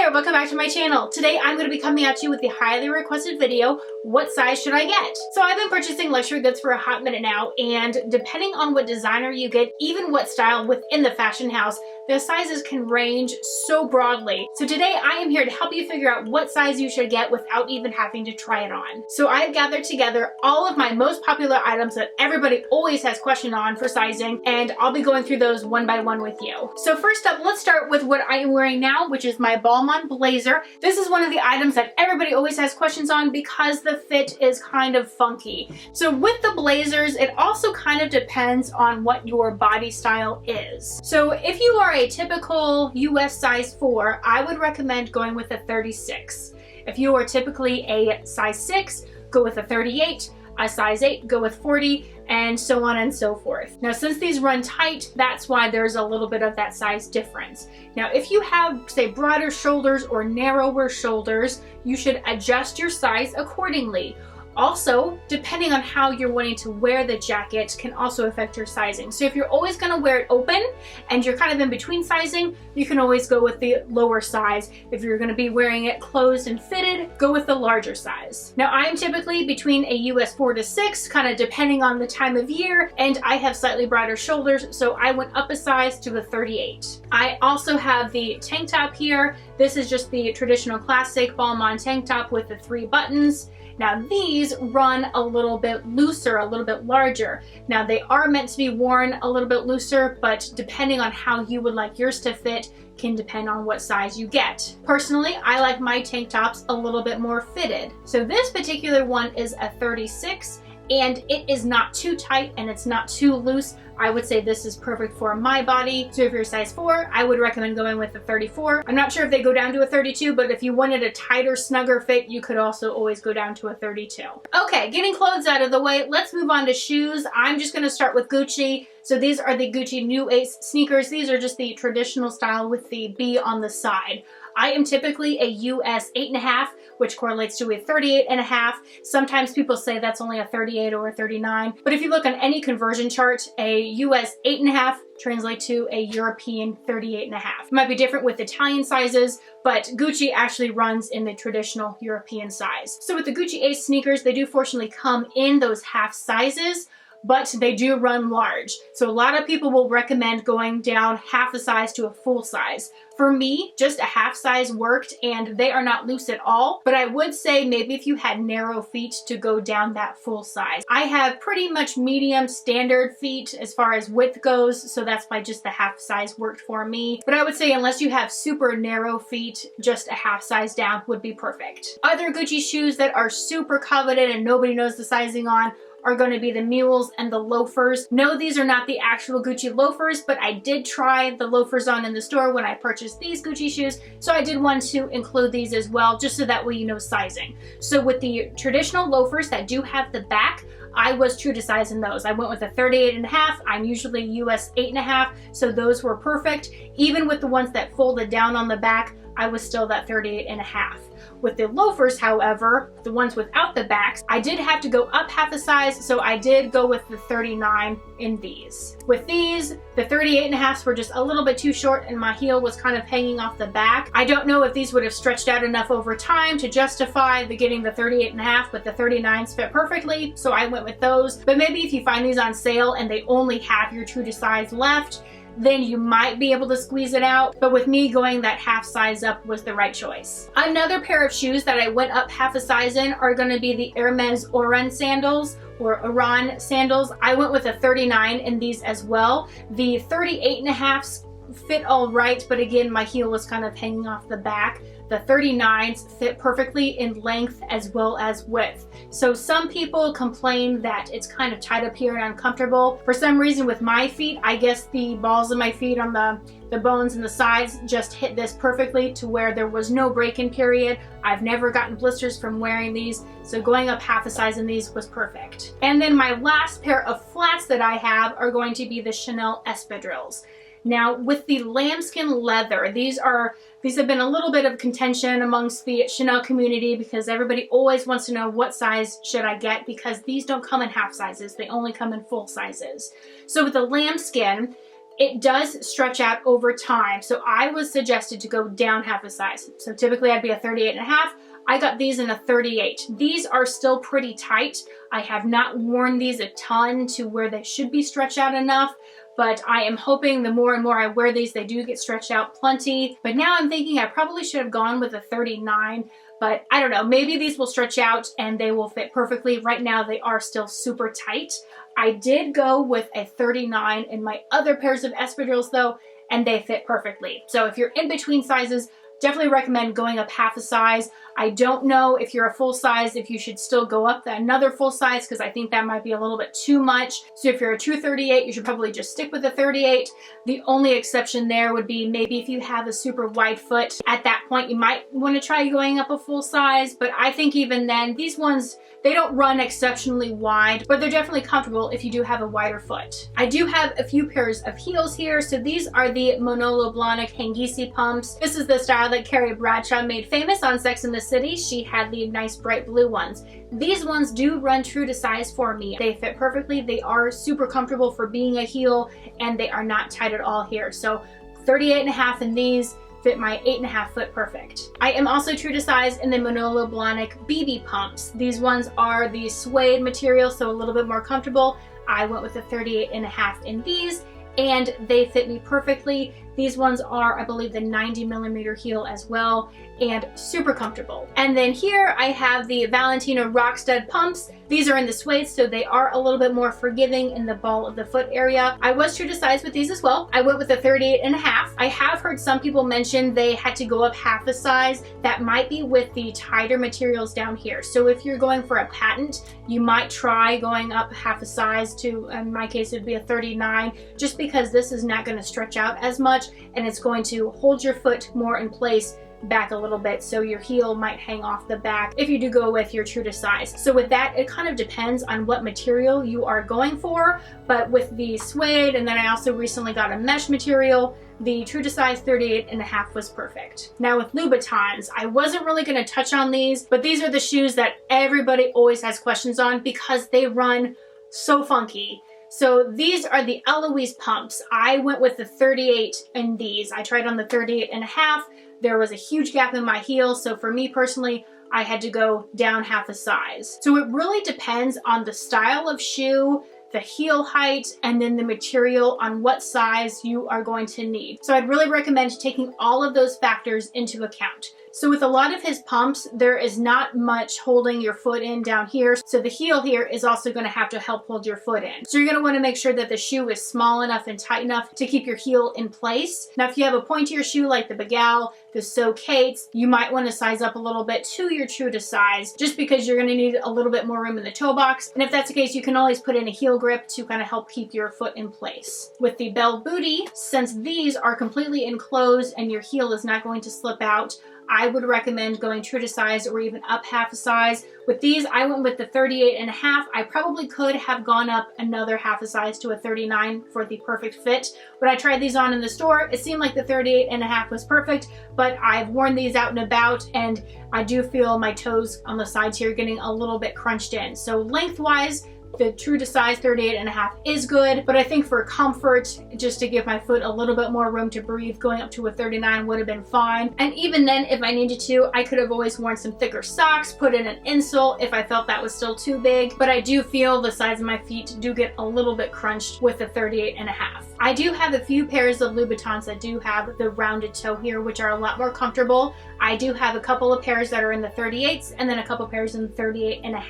there, welcome back to my channel. Today I'm going to be coming at you with the highly requested video, what size should I get? So I've been purchasing luxury goods for a hot minute now, and depending on what designer you get, even what style within the fashion house, the sizes can range so broadly. So today I am here to help you figure out what size you should get without even having to try it on. So I've gathered together all of my most popular items that everybody always has questions on for sizing, and I'll be going through those one by one with you. So first up, let's start with what I am wearing now, which is my Balmain blazer. This is one of the items that everybody always has questions on because the fit is kind of funky. So with the blazers, it also kind of depends on what your body style is. So if you are a typical US size 4, I would recommend going with a 36. If you are typically a size 6, go with a 38. A size 8, go with 40, and so on and so forth. Now, since these run tight, that's why there's a little bit of that size difference. Now, if you have, say, broader shoulders or narrower shoulders, you should adjust your size accordingly. Also, depending on how you're wanting to wear the jacket can also affect your sizing. So if you're always going to wear it open and you're kind of in between sizing, you can always go with the lower size. If you're going to be wearing it closed and fitted, go with the larger size. Now, I'm typically between a US 4 to 6, kind of depending on the time of year, and I have slightly broader shoulders, so I went up a size to a 38. I also have the tank top here. This is just the traditional classic Balmain tank top with the 3 buttons. Now these run a little bit looser, a little bit larger. Now they are meant to be worn a little bit looser, but depending on how you would like yours to fit can depend on what size you get. Personally, I like my tank tops a little bit more fitted. So this particular one is a 36, and it is not too tight and it's not too loose. I would say this is perfect for my body. So if you're a size 4, I would recommend going with a 34. I'm not sure if they go down to a 32, but if you wanted a tighter, snugger fit, you could also always go down to a 32. Okay, getting clothes out of the way, let's move on to shoes. I'm just gonna start with Gucci. So these are the Gucci New Ace sneakers. These are just the traditional style with the B on the side. I am typically a US 8.5, which correlates to a 38.5. Sometimes people say that's only a 38 or a 39, but if you look on any conversion chart, a US 8.5 translates to a European 38.5. It might be different with Italian sizes, but Gucci actually runs in the traditional European size. So with the Gucci Ace sneakers, they do fortunately come in those half sizes, but they do run large. So a lot of people will recommend going down half a size to a full size. For me, just a half size worked, and they are not loose at all, but I would say maybe if you had narrow feet to go down that full size. I have pretty much medium standard feet as far as width goes, so that's why just the half size worked for me. But I would say unless you have super narrow feet, just a half size down would be perfect. Other Gucci shoes that are super coveted and nobody knows the sizing on are going to be the Mules and the Loafers. No, these are not the actual Gucci loafers, but I did try the loafers on in the store when I purchased these Gucci shoes, so I did want to include these as well, just so that way you know sizing. So with the traditional loafers that do have the back, I was true to size in those. I went with a 38.5. I'm usually US 8.5, so those were perfect. Even with the ones that folded down on the back, I was still that 38.5. With the loafers, however, the ones without the backs, I did have to go up half a size, so I did go with the 39 in these. With these, the 38.5s were just a little bit too short and my heel was kind of hanging off the back. I don't know if these would have stretched out enough over time to justify getting the 38.5, but the 39s fit perfectly, so I went with those. But maybe if you find these on sale and they only have your true to size left, then you might be able to squeeze it out. But with me, going that half size up was the right choice. Another pair of shoes that I went up half a size in are going to be the Hermes Run Sandals, or Run Sandals. I went with a 39 in these as well. The 38.5s fit all right, but again, my heel was kind of hanging off the back. The 39s fit perfectly in length as well as width. So some people complain that it's kind of tight up here and uncomfortable. For some reason with my feet, I guess the balls of my feet on the bones and the sides just hit this perfectly to where there was no break-in period. I've never gotten blisters from wearing these, so going up half a size in these was perfect. And then my last pair of flats that I have are going to be the Chanel Espadrilles. Now with the lambskin leather, these have been a little bit of contention amongst the Chanel community because everybody always wants to know what size should I get, because these don't come in half sizes, they only come in full sizes. So with the lambskin, it does stretch out over time. So I was suggested to go down half a size. So typically I'd be a 38.5. I got these in a 38. These are still pretty tight. I have not worn these a ton to where they should be stretched out enough, but I am hoping the more and more I wear these, they do get stretched out plenty. But now I'm thinking I probably should have gone with a 39, but I don't know, maybe these will stretch out and they will fit perfectly. Right now they are still super tight. I did go with a 39 in my other pairs of espadrilles though, and they fit perfectly. So if you're in between sizes, definitely recommend going up half a size. I don't know if you're a full size, if you should still go up another full size, because I think that might be a little bit too much. So if you're a true 38, you should probably just stick with the 38. The only exception there would be maybe if you have a super wide foot. At that point, you might want to try going up a full size, but I think even then, these ones, they don't run exceptionally wide, but they're definitely comfortable if you do have a wider foot. I do have a few pairs of heels here. So these are the Manolo Blahnik Hangisi pumps. This is the style that Carrie Bradshaw made famous on Sex and the City. She had the nice bright blue ones. These ones do run true to size for me. They fit perfectly. They are super comfortable for being a heel, and they are not tight at all here. So 38.5 in these fit my 8.5 foot perfect. I am also true to size in the Manolo Blahnik BB pumps. These ones are the suede material, so a little bit more comfortable. I went with a 38.5 in these, and they fit me perfectly. These ones are, I believe, the 90mm heel as well, and super comfortable. And then here I have the Valentino Rockstud pumps. These are in the suede, so they are a little bit more forgiving in the ball of the foot area. I was true to size with these as well. I went with a 38.5. I have heard some people mention they had to go up half a size. That might be with the tighter materials down here. So if you're going for a patent, you might try going up half a size to, in my case, it would be a 39, just because this is not going to stretch out as much, and it's going to hold your foot more in place back a little bit, so your heel might hang off the back if you do go with your true to size. So with that, it kind of depends on what material you are going for, but with the suede, and then I also recently got a mesh material, the true to size 38.5 was perfect. Now with Louboutins, I wasn't really going to touch on these, but these are the shoes that everybody always has questions on because they run so funky. So these are the Eloise pumps. I went with the 38 in these. I tried on the 38.5. There was a huge gap in my heel, so for me personally, I had to go down half a size. So it really depends on the style of shoe, the heel height, and then the material on what size you are going to need. So I'd really recommend taking all of those factors into account. So with a lot of his pumps, there is not much holding your foot in down here. So the heel here is also going to have to help hold your foot in. So you're going to want to make sure that the shoe is small enough and tight enough to keep your heel in place. Now, if you have a pointier shoe like the Begal, the So Kates, you might want to size up a little bit to your true to size, just because you're going to need a little bit more room in the toe box. And if that's the case, you can always put in a heel grip to kind of help keep your foot in place. With the Bell Booty, since these are completely enclosed and your heel is not going to slip out, I would recommend going true to size or even up half a size. With these, I went with the 38.5. I probably could have gone up another half a size to a 39 for the perfect fit. When I tried these on in the store, it seemed like the 38.5 was perfect, but I've worn these out and about, and I do feel my toes on the sides here getting a little bit crunched in. So lengthwise, the true to size 38.5 is good, but I think for comfort, just to give my foot a little bit more room to breathe, going up to a 39 would have been fine. And even then, if I needed to, I could have always worn some thicker socks, put in an insole if I felt that was still too big, but I do feel the sides of my feet do get a little bit crunched with the 38.5. I do have a few pairs of Louboutins that do have the rounded toe here, which are a lot more comfortable. I do have a couple of pairs that are in the 38s and then a couple pairs in the 38.5.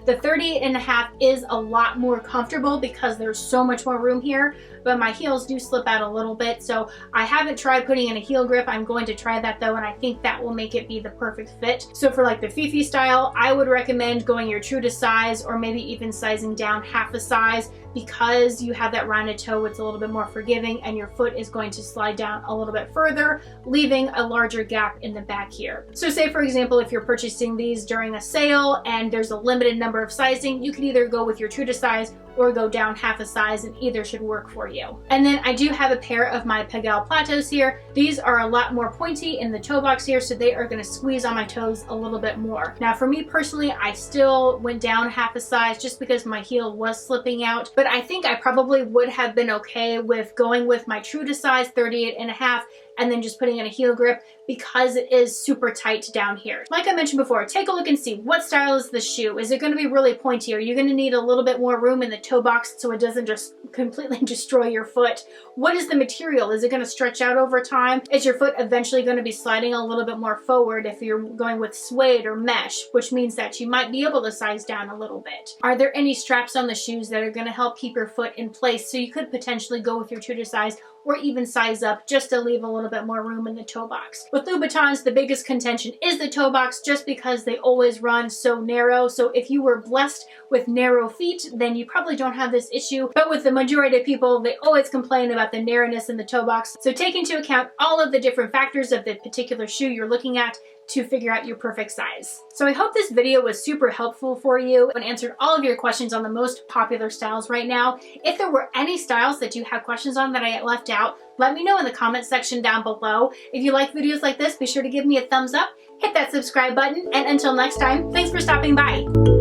The 38.5 is a lot more comfortable because there's so much more room here, but my heels do slip out a little bit, so I haven't tried putting in a heel grip. I'm going to try that though, and I think that will make it be the perfect fit. So for like the Fifi style, I would recommend going your true to size or maybe even sizing down half a size, because you have that rounded toe, it's a little bit more forgiving and your foot is going to slide down a little bit further, leaving a larger gap in the back here. So say for example, if you're purchasing these during a sale and there's a limited number of sizing, you could either go with your true to size or go down half a size, and either should work for you. And then I do have a pair of my Pegal Plateaus here. These are a lot more pointy in the toe box here, so they are going to squeeze on my toes a little bit more. Now for me personally, I still went down half a size just because my heel was slipping out, but but I think I probably would have been okay with going with my true to size 38.5 and then just putting in a heel grip because it is super tight down here. Like I mentioned before, take a look and see what style is the shoe. Is it going to be really pointy? Are you going to need a little bit more room in the toe box so it doesn't just completely destroy your foot? What is the material? Is it going to stretch out over time? Is your foot eventually going to be sliding a little bit more forward if you're going with suede or mesh, which means that you might be able to size down a little bit? Are there any straps on the shoes that are going to help keep your foot in place so you could potentially go with your true to size or even size up just to leave a little bit more room in the toe box? With Louboutins, the biggest contention is the toe box just because they always run so narrow. So if you were blessed with narrow feet, then you probably don't have this issue. But with the majority of people, they always complain about the narrowness in the toe box. So take into account all of the different factors of the particular shoe you're looking at to figure out your perfect size. So I hope this video was super helpful for you and answered all of your questions on the most popular styles right now. If there were any styles that you have questions on that I left out, let me know in the comment section down below. If you like videos like this, be sure to give me a thumbs up, hit that subscribe button, and until next time, thanks for stopping by.